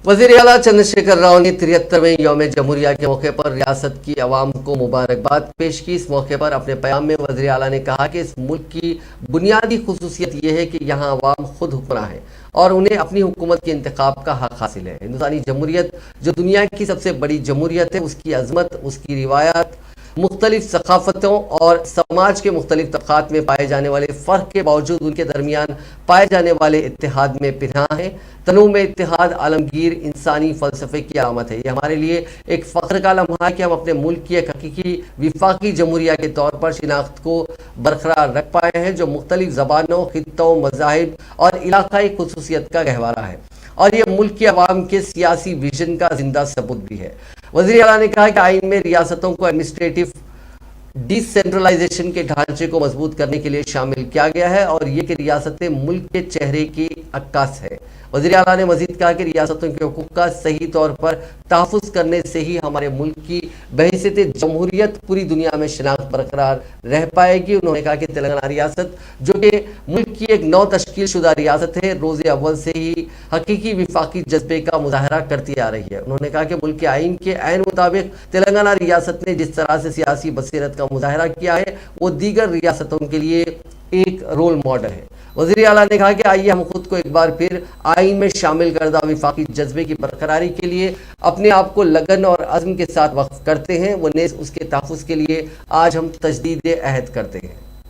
वज़ीर आला चंद्रशेखर राव ने 73वें यौम जमहूरिया के मौके पर रियासत की अवाम को मुबारकबाद पेश की। इस मौके पर अपने पैगाम में वज़ीर आला ने कहा कि इस मुल्क की बुनियादी खुसूसियत यह है कि यहाँ अवाम खुद हुक्मरां है और उन्हें अपनी हुकूमत के इंतखाब का हक हासिल है। हिंदुस्तानी जमहूरियत जो दुनिया की सबसे बड़ी जमहूरियत है, उसकी अजमत, उसकी रिवायात, मुख्तलिफ सकाफ़तों और समाज के मुख्तलिफ तबक़ात में पाए जाने वाले फ़र्क के बावजूद उनके दरमियान पाए जाने वाले इत्तेहाद में पिना है। तनू में इत्तेहाद आलमगीर इंसानी फ़लसफ़े की आमद है। ये हमारे लिए एक फ़ख्र का लम्हा है कि हम अपने मुल्क की एक हकीकी विफाकी जमहूरिया के तौर पर शिनाख्त को बरकरार रख पाए हैं, जो मुख्तलिफ ज़बानों, खित्तों, मज़ाहिब और इलाक़ाई खुसूसियत का गहवारा है और ये मुल्क के अवाम के सियासी विजन का जिंदा सबूत भी है। वज़ीर आला ने कहा कि आइन में रियासतों को एडमिनिस्ट्रेटिव डिसेंट्रलाइजेशन के ढांचे को मजबूत करने के लिए शामिल किया गया है और ये कि रियासतें मुल्क के चेहरे की अक्कास है। वज़ीर आला ने मजीद कहा कि रियासतों के हुकूक का सही तौर पर तहफ़्फ़ुज़ करने से ही हमारे मुल्क की बहैसियत जमहूरियत पूरी दुनिया में शनाख्त बरकरार रह पाएगी। उन्होंने कहा कि तेलंगाना रियासत, जो कि मुल्क की एक नौ तश्कील शुदा रियासत है, रोज़े अव्वल से ही हकीकी विफाकी जज्बे का मुजाहरा करती आ रही है। उन्होंने कहा कि मुल्क के आइन के ऐन मुताबिक तेलंगाना रियासत ने जिस तरह से सियासी बसीरत का मुजाहरा किया है, वो दीगर रियासतों के लिए एक रोल मॉडल है। वज़ीर आला ने कहा कि आइए हम खुद को एक बार फिर आइन में शामिल करदा विफाकी जज्बे की बरकरारी के लिए अपने आप को लगन और अज़्म के साथ वक्फ करते हैं, वो नेज़ उसके तहफ़्फ़ुज़ के लिए आज हम तजदीद अहद करते हैं।